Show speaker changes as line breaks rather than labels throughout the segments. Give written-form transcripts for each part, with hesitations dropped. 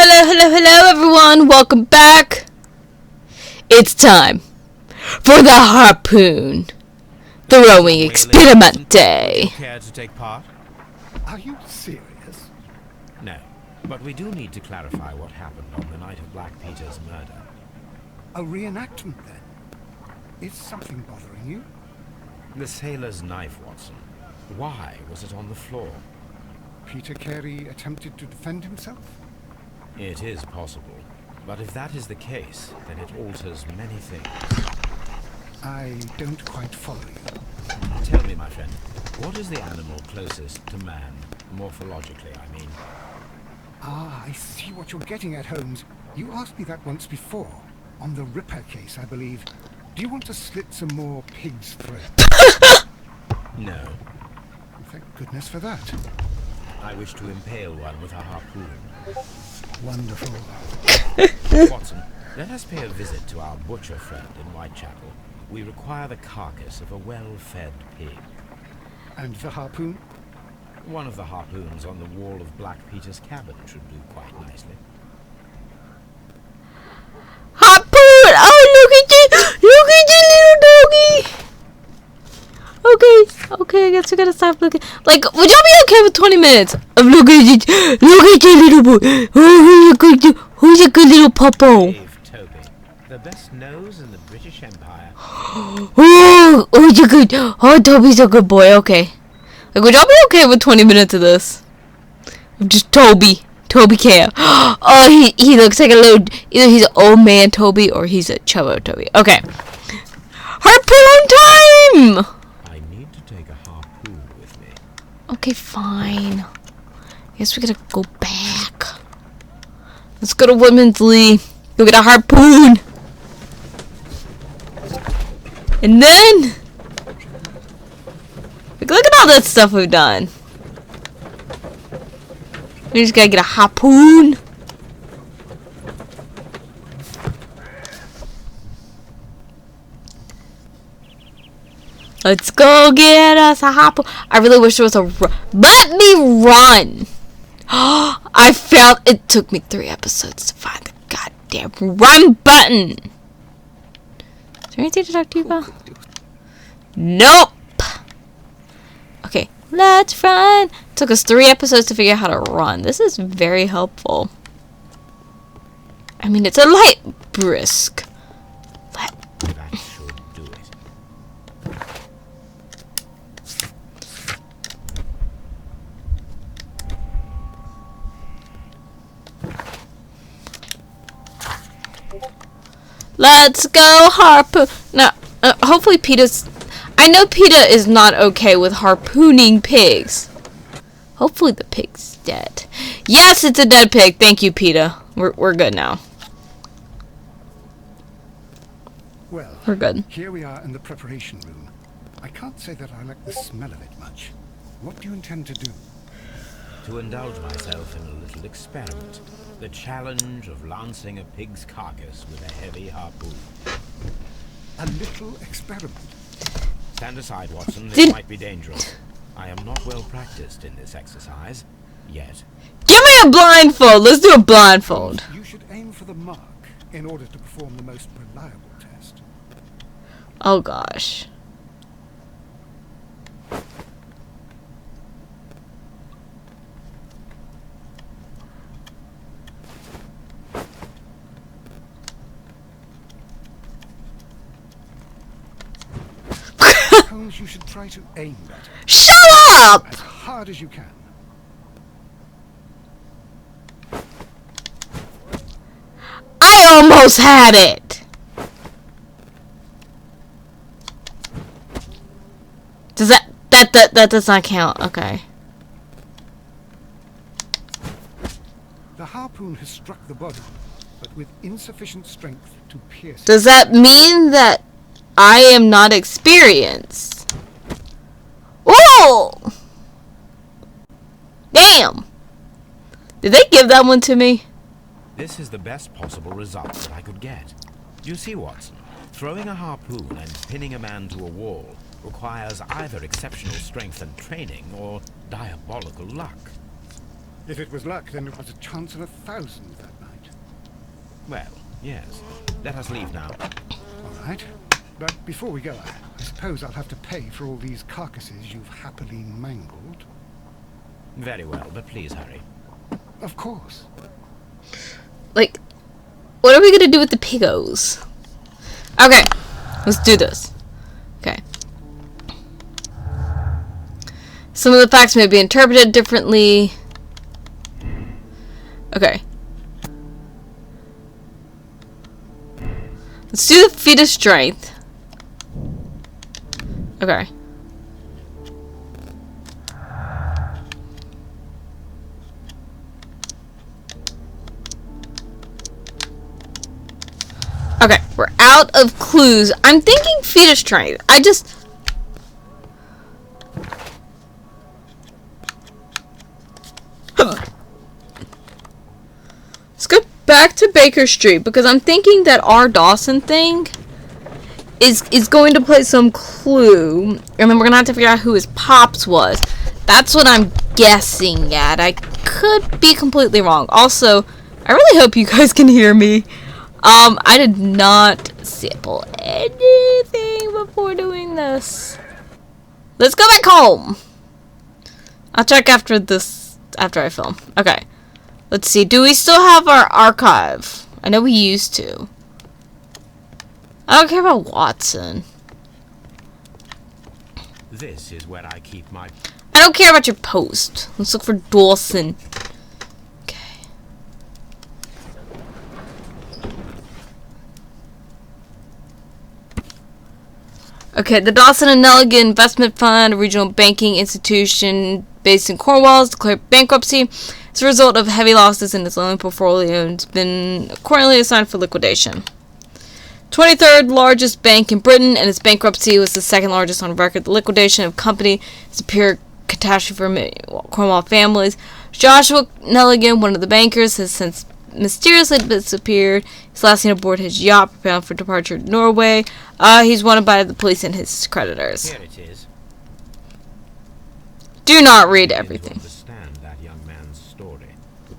Hello, everyone. Welcome back. It's time for the Harpoon throwing experiment day.
Care to take part?
Are you serious?
No, but we do need to clarify what happened on the night of Black Peter's murder.
A reenactment, then? Is something bothering you?
The sailor's knife, Watson. Why was it on the floor?
Peter Carey attempted to defend himself?
It is possible, but if that is the case, then it alters many things.
I don't quite follow you.
Tell me, my friend, what is the animal closest to man, morphologically, I mean?
Ah, I see what you're getting at, Holmes. You asked me that once before. On the Ripper case, I believe. Do you want to slit some more pig's throat?
No.
Thank goodness for that.
I wish to impale one with a harpoon.
Wonderful.
Watson, let us pay a visit to our butcher friend in Whitechapel. We require the carcass of a well-fed pig.
And the harpoon?
One of the harpoons on the wall of Black Peter's cabin should do quite nicely.
Harpoon! Oh, look at you little doggy! Okay, I guess we gotta stop looking. Like, would y'all be okay with 20 minutes of look at you little boy? Oh, who's a good little puppo?
Dave Toby, the best nose in the British Empire.
Oh, you're good. Oh, Toby's a good boy. Okay. Like, would y'all be okay with 20 minutes of this? Of just Toby care. Oh, he looks like a little. Either he's an old man Toby or he's a chubbo Toby. Okay. Harpoon time. Okay, fine. Guess we gotta go back. Let's go to Women's League. Go get a harpoon. And then look at all that stuff we've done. We just gotta get a harpoon. Let's go get us a harpoon. I really wish there was a let me run. I failed. It took me 3 episodes to find the goddamn run button. Is there anything to talk to you about? Nope. Okay, let's run. It took us 3 episodes to figure out how to run. This is very helpful. I mean, it's a light brisk. Let's go harpoon. Now, hopefully PETA's. I know PETA is not okay with harpooning pigs. Hopefully the pig's dead. Yes, it's a dead pig. Thank you, PETA. We're good now.
Well,
we're good.
Here we are in the preparation room. I can't say that I like the smell of it much. What do you intend to do?
To indulge myself in a little experiment. The challenge of lancing a pig's carcass with a heavy harpoon.
A little experiment?
Stand aside, Watson. This might be dangerous. I am not well practiced in this exercise. Yet.
Give me a blindfold! Let's do a blindfold.
You should aim for the mark in order to perform the most reliable test.
Oh gosh.
Holmes, you should try to aim better.
Shut up!
As hard as you can.
I almost had it. Does that does not count? Okay.
The harpoon has struck the body, but with insufficient strength to pierce it.
Does that mean that I am not experienced? Oh! Damn! Did they give that one to me?
This is the best possible result that I could get. You see, Watson, throwing a harpoon and pinning a man to a wall requires either exceptional strength and training or diabolical luck.
If it was luck, then it was a chance of 1,000 that night.
Well, yes. Let us leave now.
All right. But before we go, I suppose I'll have to pay for all these carcasses you've happily mangled.
Very well, but please hurry.
Of course.
Like, what are we gonna do with the pigos? Okay, let's do this. Okay. Some of the facts may be interpreted differently. Okay. Let's do the feat of strength. Okay. Okay, we're out of clues. I'm thinking feat of strength. Let's go back to Baker Street because I'm thinking that our Dawson thing is going to play some clue, and then we're gonna have to figure out who his pops was. That's what I'm guessing at. I could be completely wrong. Also, I really hope you guys can hear me. I did not sample anything before doing this. Let's go back home. I'll check after I film. Okay. Let's see. Do we still have our archive? I know we used to. I don't care about Watson.
This is where I keep my...
I don't care about your post. Let's look for Dawson. Okay, the Dawson and Nelligan Investment Fund, a regional banking institution based in Cornwall, has declared bankruptcy as a result of heavy losses in its loan portfolio and has been accordingly assigned for liquidation. 23rd largest bank in Britain, and its bankruptcy was the second largest on record. The liquidation of the company is a pure catastrophe for many Cornwall families. Joshua Nelligan, one of the bankers, has since mysteriously disappeared. He's last seen aboard his yacht bound for departure to Norway. He's wanted by the police and his creditors.
Here it is.
Do not read
I
everything.
understand that young man's story,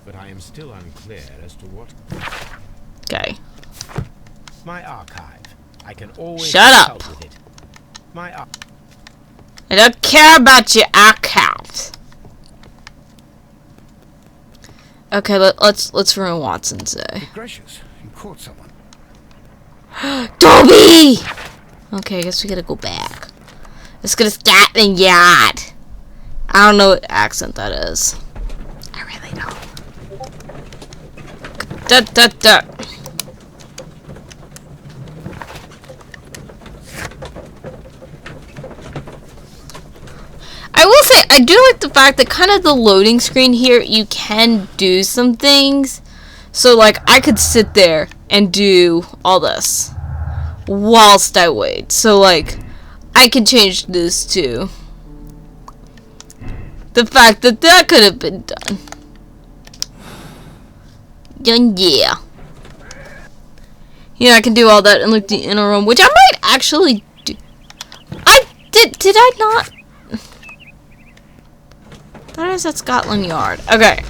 but I am still unclear as to what...
Okay.
My archive. I can always
Shut up.
help with it. My
I don't care about your accounts. Okay, let's ruin Watson's day.
Good gracious, you caught someone.
Dobby! Okay, I guess we gotta go back. Let's get a Scotland Yard. I don't know what accent that is. I really don't. Da. I will say, I do like the fact that kind of the loading screen here, you can do some things. So, like, I could sit there and do all this whilst I wait. So, like, I can change this too. The fact that that could have been done. Yeah. Yeah, I can do all that in, like, the inner room, which I might actually do. Did I not? That is at Scotland Yard. Okay.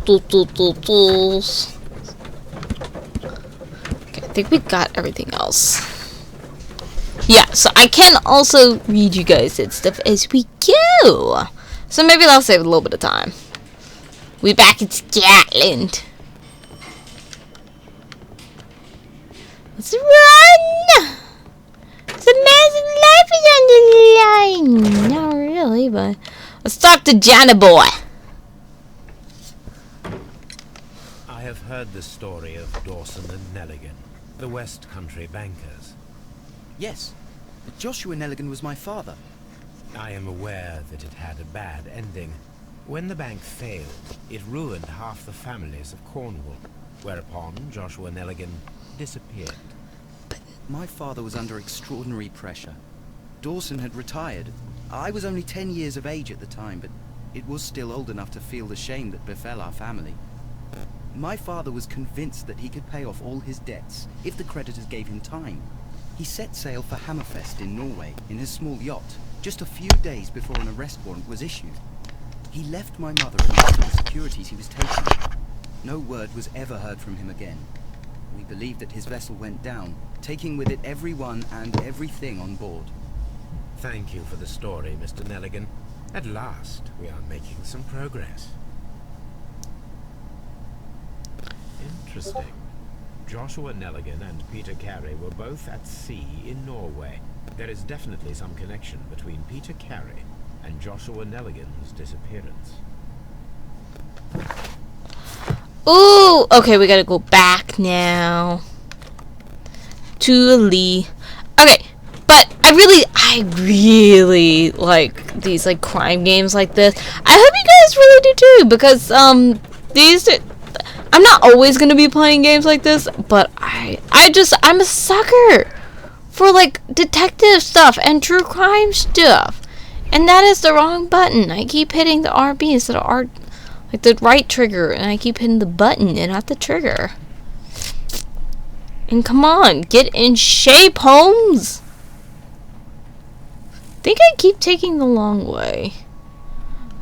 Tools. Okay, I think we got everything else. Yeah, so I can also read you guys that stuff as we go. So maybe that'll save a little bit of time. We back in Scotland. Let's run! The man's life is on the line. Not really, but let's talk to Johnny Boy.
I have heard the story of Dawson and Nelligan, the West Country bankers.
Yes, Joshua Nelligan was my father.
I am aware that it had a bad ending. When the bank failed, it ruined half the families of Cornwall, whereupon Joshua Nelligan disappeared.
My father was under extraordinary pressure. Dawson had retired. I was only 10 years of age at the time, but it was still old enough to feel the shame that befell our family. My father was convinced that he could pay off all his debts if the creditors gave him time. He set sail for Hammerfest in Norway in his small yacht. just a few days before an arrest warrant was issued. He left my mother and most of the securities he was taking. No word was ever heard from him again. We believe that his vessel went down, taking with it everyone and everything on board.
Thank you for the story, Mr. Nelligan. At last, we are making some progress. Interesting. Joshua Nelligan and Peter Carey were both at sea in Norway. There is definitely some connection between Peter Carey and Joshua Nelligan's disappearance.
Ooh, okay, we gotta go back now to Lee. Okay, but I really like these like crime games like this. I hope you guys really do too, because I'm not always gonna be playing games like this, but I'm a sucker for like detective stuff and true crime stuff, and that is the wrong button. I keep hitting the RB instead of R, like the right trigger, and I keep hitting the button and not the trigger. And come on, get in shape, Holmes. I think I keep taking the long way.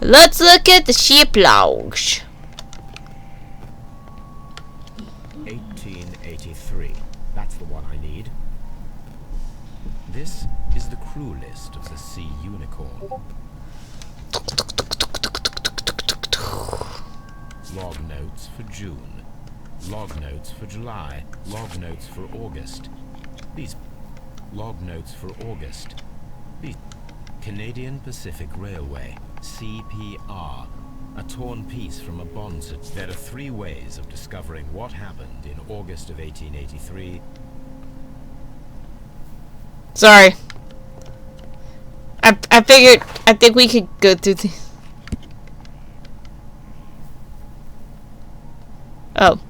Let's look at the ship logs.
1883. That's the one I need. This is the crew list of the Sea Unicorn. Log notes for June. Log notes for July. Log notes for August. These log notes for August. These Canadian Pacific Railway, CPR. A torn piece from a bond. There are 3 ways of discovering what happened in August of 1883.
Sorry. I figured, I think we could go through these. Oh.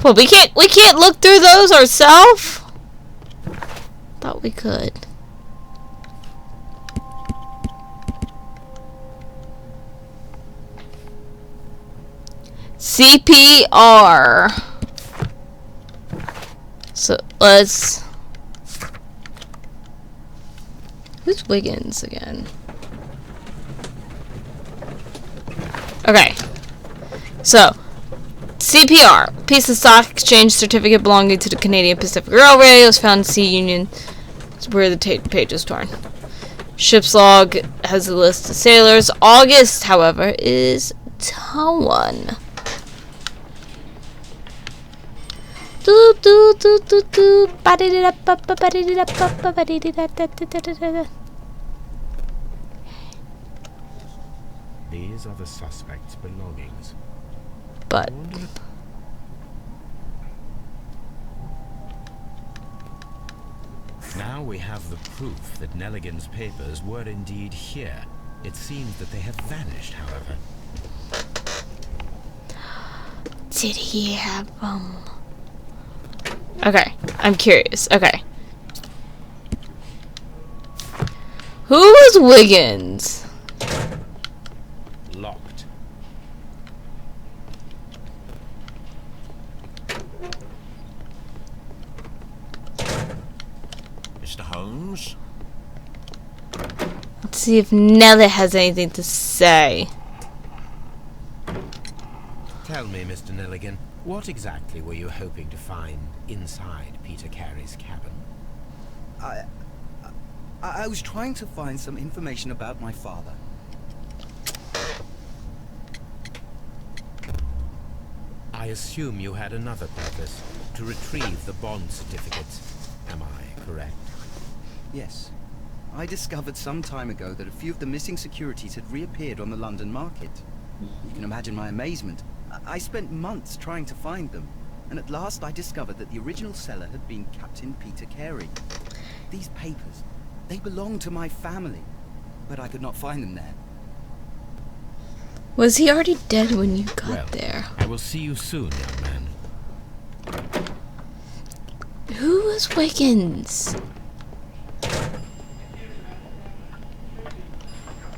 Well, we can't look through those ourselves? Thought we could. CPR. So let's. Who's Wiggins again? Okay. So CPR, piece of stock exchange certificate belonging to the Canadian Pacific Railway, was found in Sea Union. It's where the page is torn. Ship's log has a list of sailors. August, however, is torn.
These are the suspect's belongings.
But
now we have the proof that Nelligan's papers were indeed here. It seems that they have vanished, however.
did he have Okay, I'm curious. Okay. Who was Wiggins?
Locked.
Mr. Holmes?
Let's see if Nellie has anything to say.
Tell me, Mr. Nelligan, what exactly were you hoping to find inside Peter Carey's cabin?
I was trying to find some information about my father.
I assume you had another purpose, to retrieve the bond certificates. Am I correct?
Yes. I discovered some time ago that a few of the missing securities had reappeared on the London market. You can imagine my amazement. I spent months trying to find them, and at last I discovered that the original seller had been Captain Peter Carey. These papers, they belonged to my family, but I could not find them there.
Was he already dead when you got
Well,
there?
I will see you soon, young man.
Who was Wiggins?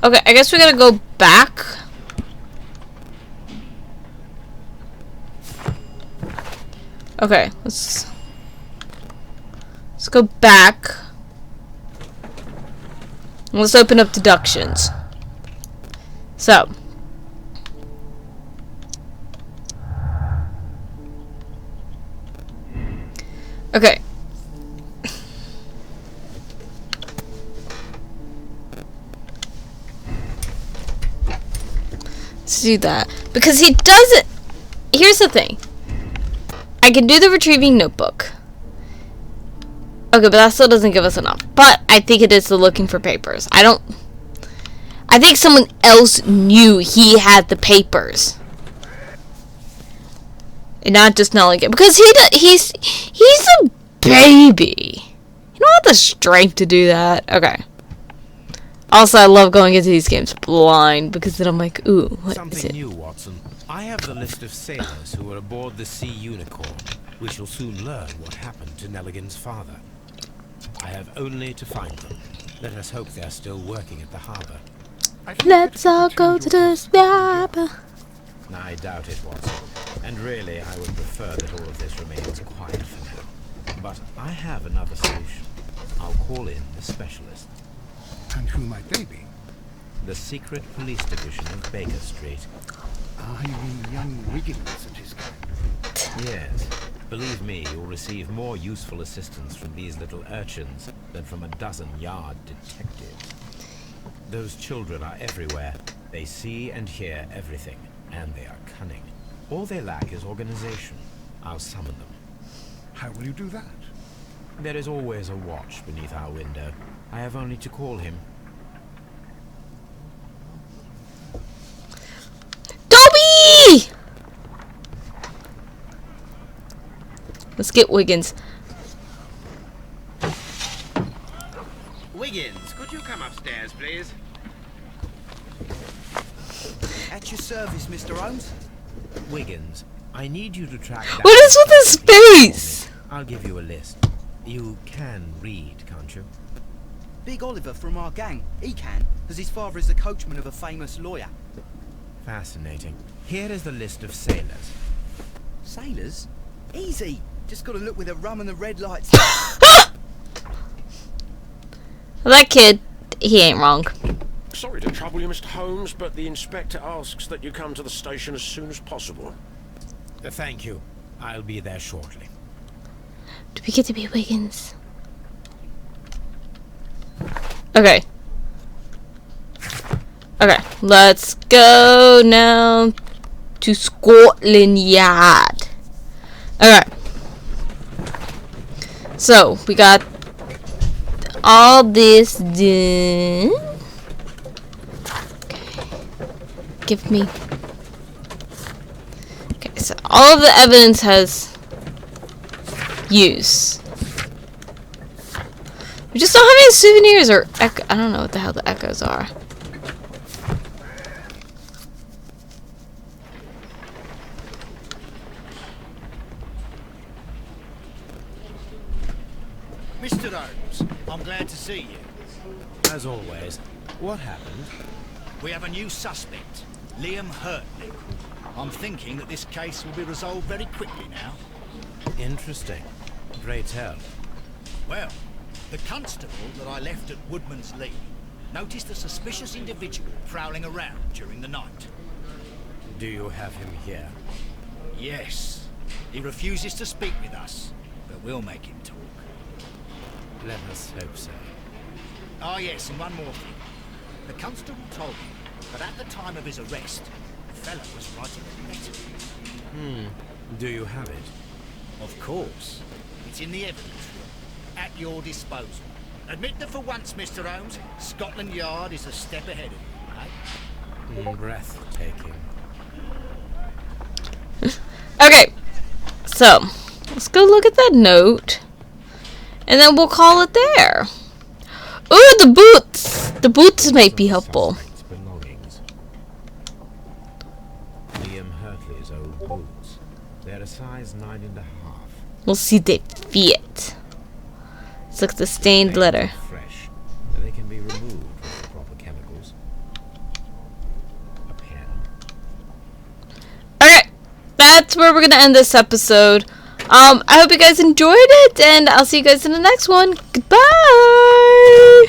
Okay, I guess we gotta go back. Okay, let's go back. Let's open up deductions. So. Okay. Let's do that. Because he doesn't... Here's the thing. I can do the retrieving notebook. Okay, but that still doesn't give us enough. But I think it is the looking for papers. I think someone else knew he had the papers. And not just Nelly. Because he's a baby. You don't have the strength to do that. Okay. Also, I love going into these games blind. Because then I'm like, ooh, what is it?
Something new, Watson. I have the list of sailors who were aboard the Sea Unicorn. We shall soon learn what happened to Nelligan's father. I have only to find them. Let us hope they are still working at the harbour.
Let's all go to the harbour.
I doubt it, Watson. And really, I would prefer that all of this remains quiet for now. But I have another solution. I'll call in the specialist.
And who might they be?
The secret police division of Baker Street.
Ah, you mean young Wiggins and his kind.
Yes. Believe me, you'll receive more useful assistance from these little urchins than from a dozen yard detectives. Those children are everywhere. They see and hear everything, and they are cunning. All they lack is organization. I'll summon them.
How will you do that?
There is always a watch beneath our window. I have only to call him.
Dobby! Let's get Wiggins.
Wiggins, could you come upstairs, please?
At your service, Mr. Holmes.
Wiggins, I need you to track down...
What is with his face?
I'll give you a list. You can read, can't you?
Big Oliver from our gang. He can, as his father is the coachman of a famous lawyer.
Fascinating. Here is the list of sailors.
Sailors? Easy. Just gotta look with the rum and the red lights.
That kid, he ain't wrong.
Sorry to trouble you, Mr. Holmes, but the inspector asks that you come to the station as soon as possible.
Thank you. I'll be there shortly.
Do we get to be Wiggins? Okay. Okay, let's go now to Scotland Yard. Okay. So, we got all this done. Okay. Give me. Okay, so all of the evidence has use. We just don't have any souvenirs or I don't know what the hell the echoes are.
Mr. Holmes, I'm glad to see you.
As always, what happened?
We have a new suspect, Liam Hurtley. I'm thinking that this case will be resolved very quickly now.
Interesting. Pray tell.
Well, the constable that I left at Woodman's Lee noticed a suspicious individual prowling around during the night.
Do you have him here?
Yes. He refuses to speak with us, but we'll make him talk.
Let us hope so.
Ah, yes, and one more thing. The constable told me that at the time of his arrest, the fellow was writing a letter.
Do you have it?
Of course. It's in the evidence room, at your disposal. Admit that for once, Mr. Holmes, Scotland Yard is a step ahead of you, eh?
Breathtaking.
Okay, so let's go look at that note, and then we'll call it there. Ooh, the boots! The boots might be helpful.
Suspect's belongings. Liam Hurtley's old boots. They're a size 9.5.
We'll see if they fit. Let's look at the stained letter.
Fresh. They can be removed with the proper chemicals. A pen.
Alright, that's where we're gonna end this episode. I hope you guys enjoyed it, and I'll see you guys in the next one. Goodbye!